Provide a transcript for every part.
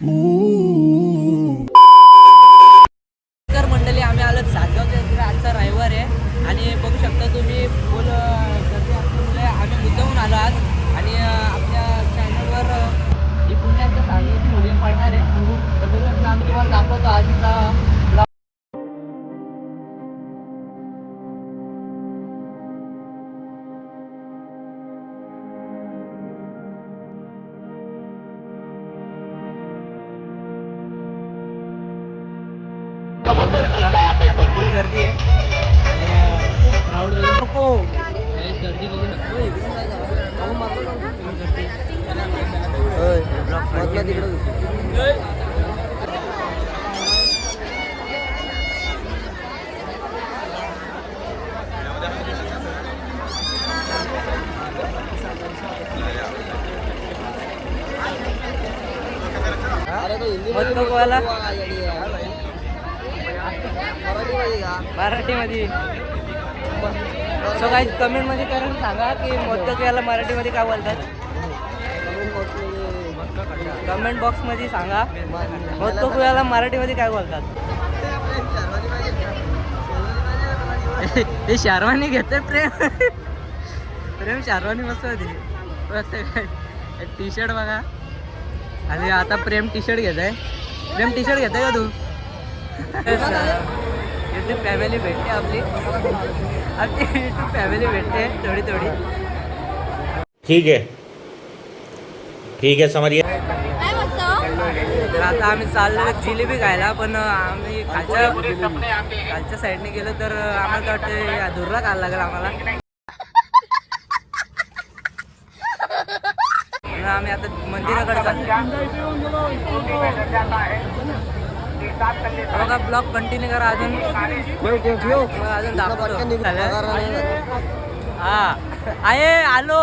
तर मंडळी आम्ही आलो सासगावच्या आजचा रविवार आहे आणि बघू शकता तुम्ही फुल गर्दी असल्यामुळे आम्ही मुद्दाहून आलो आज आणि आपल्या चॅनलवर ही पुण्याच्या सासगावची व्हिडिओ पडणार आहे तर बघू आम्ही तुम्हाला दाखवतो आजचा ब्लॉग. भरपूर गर्दी आहे क्राऊड नको गर्दी बघू वाला मराठीमध्ये सो काही कमेंटमध्ये करून सांगा की मोदक याला मराठीमध्ये काय बोलतात. कमेंट बॉक्समध्ये सांगा मोदक याला मराठीमध्ये काय बोलतात. ते शारवानी घेते प्रेम प्रेम शारवानी मस्त होती टी शर्ट बघा आणि आता प्रेम टी शर्ट घेत आहे. प्रेम टी शर्ट घेत आहे का तू. यूट्यूब फॅमिली भेटते आपली यूट्यूब फॅमिली भेटते थोडी थोडी. ठीक आहे समझिए. तर आता आम्ही चाललो जिलेबी खायला पण आम्ही खालच्या साईडने गेलो तर आम्हाला वाटतं धुर्रा खायला लागेल आम्हाला. आम्ही आता मंदिराकडे चाललो. बघा ब्लॉग कंटिन्यू करा अजून दाखवतो. हा आहे आलो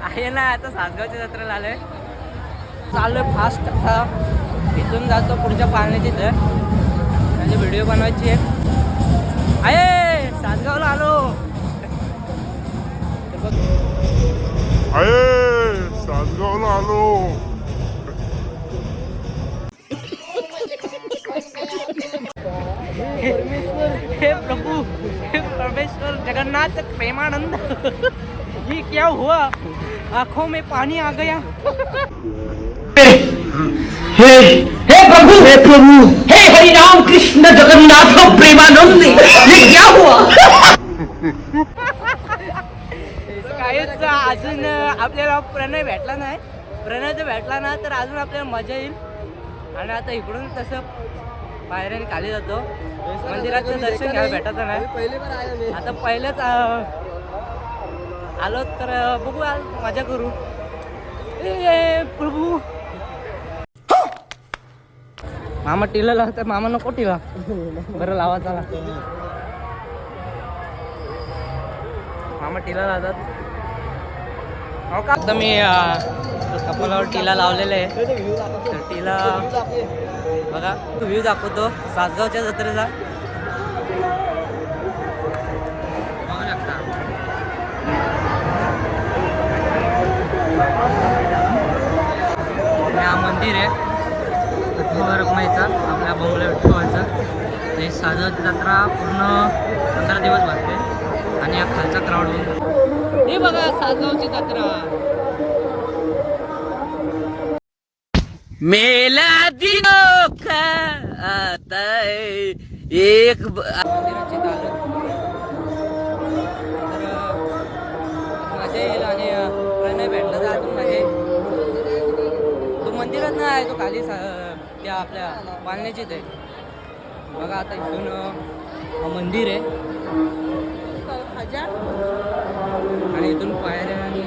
आहे ना आता सासगावच्या जत्रेला आलोय. चाललोय फास्ट आता इथून जातो पुढच्या पाण्याची तर म्हणजे व्हिडिओ बनवायची आहे. सासगावला आलो सासगावला आलो. हे प्रभु हे परमेश्वर जगन्नाथ प्रेमानंद ये क्या हुआ आंखों में पानी आ गया. हे प्रभु हे हरि राम कृष्ण जगन्नाथ प्रेमानंद ये क्या हुआ. काहीच अजून आपल्याला प्रणय भेटला नाही. प्रणय जर भेटला ना तर अजून आपल्याला मजा येईल. आणि आता इकडून तसं पायऱ्याने खाली जातो. मंदिराचं दर्शन घ्यायला भेटायचं नाही. आता पहिलेच आलो तर बघू आज मजा करू. प्रभू मामा टिला लावतात. मामा नको टिला बरं लावा चला. मामा टिला लावतात हो का. आता मी कपालावर टिला लावलेला आहे तर टिला बघा व्ह्यू दाखवतो सासगावच्या जत्रेचा. बघू शकता हा मंदिर आहे रखमाईचा आपल्या बंगला विठ्ठलचा. ते सासगावची जत्रा पूर्ण 15 दिवस भरते आणि या खालचा क्राऊड हे बघा सासगावची जत्रा. मेला दिनों का आता है एक मंदिराची दालत तर मजा येईल आणि प्रणय भेटलं तर अजून मजा येईल. तो मंदिरात नाही आहे तो खाली त्या आपल्या पालण्याचीच आहे. बघा आता इथून मंदिर आहे आणि इथून पायऱ्या आणि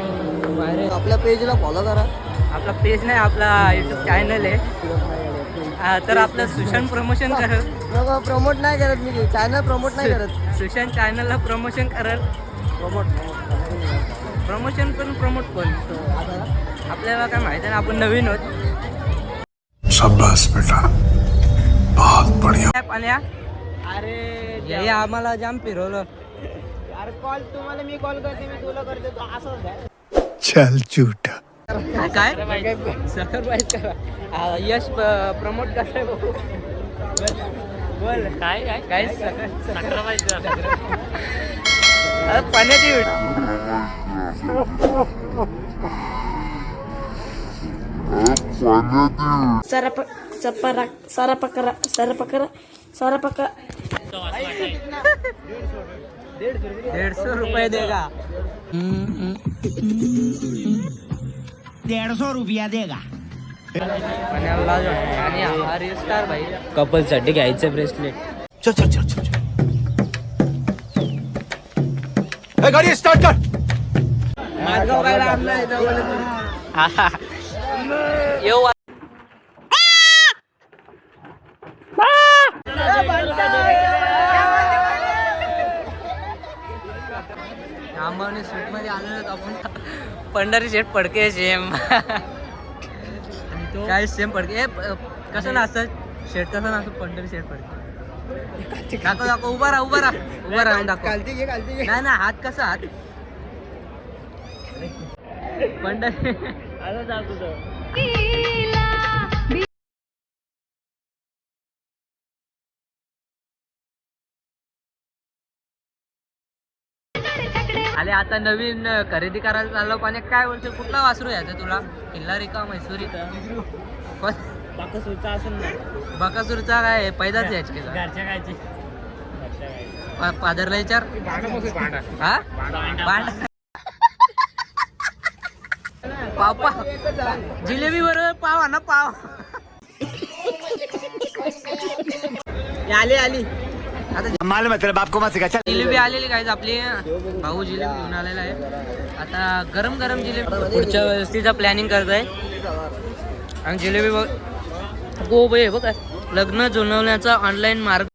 बाहेर. आपल्या पेजला फॉलो करा. आपला पेज नाही आपला यूट्यूब चॅनल आहे तर आपलं सुशांत प्रमोशन करत. प्रमोट नाही करत मी चॅनल प्रमोट नाही करत. सुशांत चॅनलला प्रमोशन करत. प्रमोशन पण प्रमोट पण आपल्याला काय माहिती नाही आपण नवीन होत. शाबाश बेटा बहुत बढ़िया. पाण्या अरे हे आम्हाला जाम फिरवलं. अरे कॉल तुम्हाला मी कॉल करते मी तुला करते असं चल झूठा. काय सॅक्रिफाईस करा. यश प्रमोट करताय बघू. बोल काय काय काय सॅक्रिफाईस पाण्यात येऊ. ₹150 देगा. 150 रुपया देगा. आणि हा रील स्टार भाई कपलसाठी घ्यायचं ब्रेसलेट. चल चल चल चल गाड़ी स्टार्ट कर. माझगाव काय आणलाय येऊ. आंबावणे स्वीट मध्ये आलेलो आपण. पंढरी शेठ पडके सेम. काय सेम पडके कसं नाचत शेठ कसं नाचत पंढरी शेठ पडके. दाखव दाखव उभा राहा उभा राहा उभा राहून दाखव. नाही ना हात कसा हात पंढरी आले. आता नवीन खरेदी करायला चाललो पण काय बोलतो कुठला वासरू यायचं तुला. किल्लारी का मैसुरी बकासूरचा असेल ना. बकासूरचा काय पैदाच यायची पादरला विचार. हा भांडा पाव पाव जिलेबी बरोबर पाव ना पाव. आली आली आता मालूम है तेरे बाप को मत सिखा. चल जिलेबी आलेली काय आपली. भाऊ जिलेबी घेऊन आलेला आहे. आता गरम गरम जिलेबी पुढच्या व्यवस्थेचा प्लॅनिंग करतोय. आणि जिलेबी बघ गो बे बघ लग्न जुळवण्याचा ऑनलाईन मार्ग.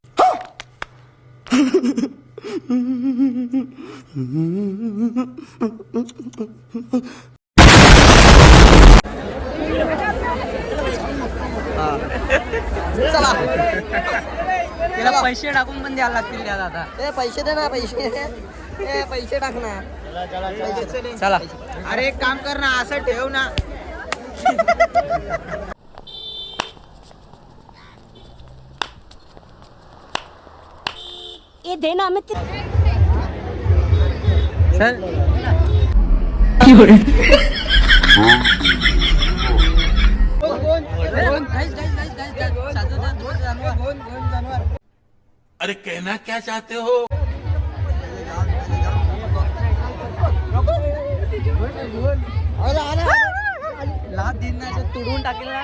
चला त्याला पैसे टाकून पण द्यायला लागतील त्याला आता. पैसे दे ना पैसे. पैसे टाक ना. चला अरे एक काम कर ना असं ठेव ना. ये देना हमें. चल अरे कहना क्या चाहते हो. लाभ दिन तुडवून टाकेल ना.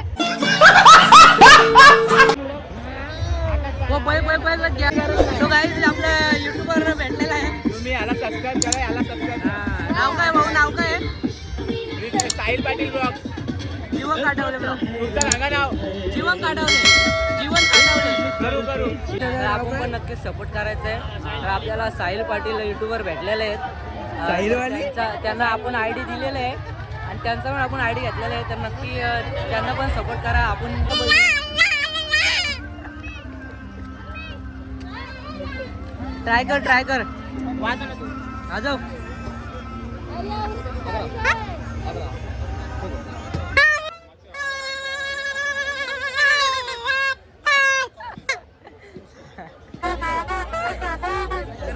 तो गाईज आपल्या युट्यूबवर भेटलेला आहे. तुम्ही याला सबस्क्राईब करा. याला सबस्क्राईब. नाव काय भाऊ नाव काय. साहिल पाटील ब्लॉग्स. जीवन काढवले ब्लॉग. तुमचं सांगा नाव. जीवन काढवले जीवन काढवले. करू करू. तर आपण पण नक्कीच सपोर्ट करायचं आहे. तर आपल्याला साहिल पाटील युट्यूबवर भेटलेले आहेत. त्यांना आपण आयडी दिलेला आहे आणि त्यांचा पण आपण आयडी घेतलेला आहे. तर नक्की त्यांना पण सपोर्ट करा. आपण ट्राय कर आजो.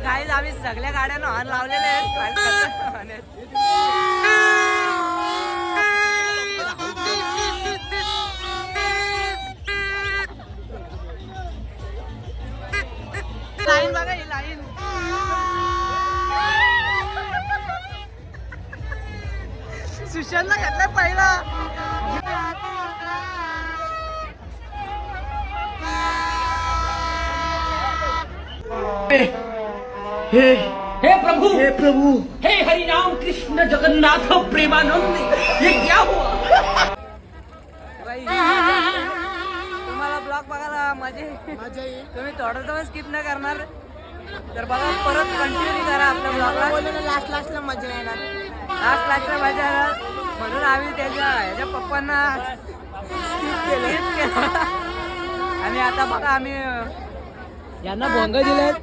गाईज आम्ही सगळ्या गाड्यांना हॉर्न लावलेले आहेत. लाईन बघा ही लाईन. सुशांतला घेतलाय पहिला. हे प्रभु हे हरि राम कृष्ण जगन्नाथ प्रेमानंद. ये क्या हुआ. तुम्हाला ब्लॉग बघायला मजा येईल. तुम्ही थोडंसं पण स्किप न करणार तर बघा परत कंटिन्यू करा आपल्या ब्लॉगला. लास्टला मजा येणार. लास्टला मजा येणार म्हणून आम्ही ह्याच्या पप्पांना स्किप केलं. आणि आता बघा आम्ही यांना भोंग दिलेत.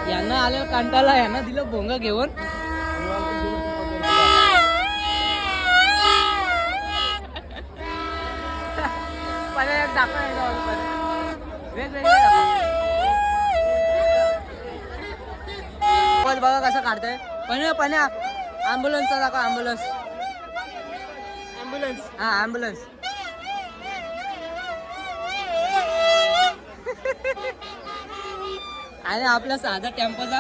यांना आलेलं कांटाला यांना दिलं भोंग घेऊन. दाखवा वेगवेगळे दाखवा. बघा कसं काढतंय पण्या ॲम्ब्युलन्सचा दाखवा. ॲम्ब्युलन्स हा ॲम्ब्युलन्स. आणि आपला साधा टेम्पोचा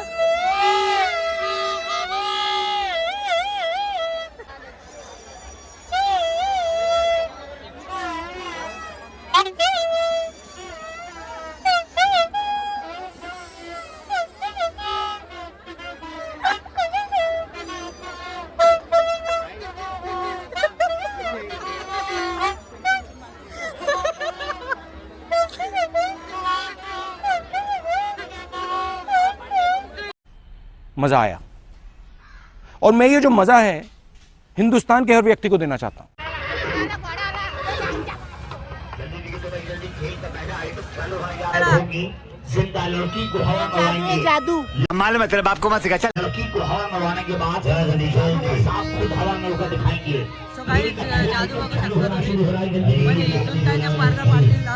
मज़ा आया और मैं ये जो मज़ा है हिंदुस्तान के हर व्यक्ति को देना चाहता हूँ. जिंदा लड़की को हवा मरवाएंगे. जादू मालूम है तेरे बाप को मत सिखा. चल लड़की को हवा मरवाने के बाद सांप खुद हवा में होकर दिखाएंगे. सो काही जादू बघू शकता तुम्ही. पण इथून काय त्या पारला पाडतील ना.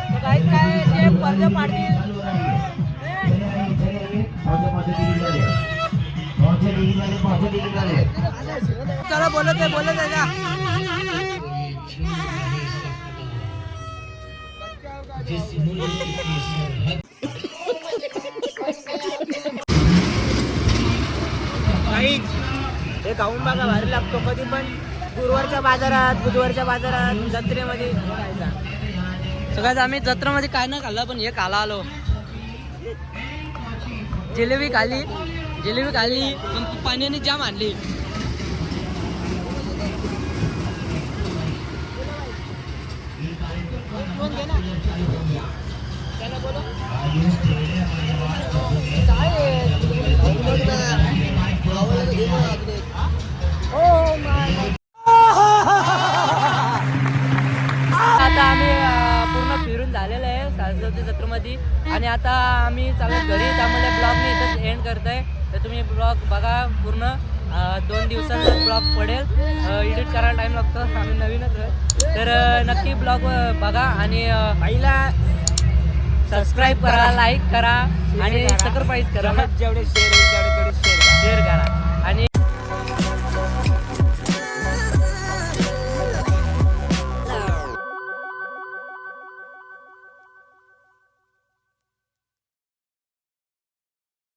So guys, काय ते पडदे पाडतील. चला बोलत आहे का. हे खाऊन बघा भारी लागतो. कधी पण गुरुवारच्या बाजारात बुधवारच्या बाजारात जत्रेमध्ये खायचा. सगळ्यात आम्ही जत्रेमध्ये काय नाही खाल्लं पण हे खाला आलो. जिलेबी खाली पण ती पाण्याने जाम आणली. आता आम्ही पूर्ण फिरून झालेलं आहे सासगावच्या जत्रेमध्ये आणि आता आम्ही चालू घरी. त्यामुळे ब्लॉग मी इथंच एंड करतोय. तर तुम्ही ब्लॉग बघा पूर्ण. 2 दिवसांचा ब्लॉग पडेल. एडिट करायला टाईम लागतो. आम्ही नवीनच आहे. तर नक्की ब्लॉग बघा आणि पहिला सबस्क्राईब करा, लाईक करा आणि सबस्क्राईब करा. जेवढे शेअर होईल तेवढे शेअर शेअर करा.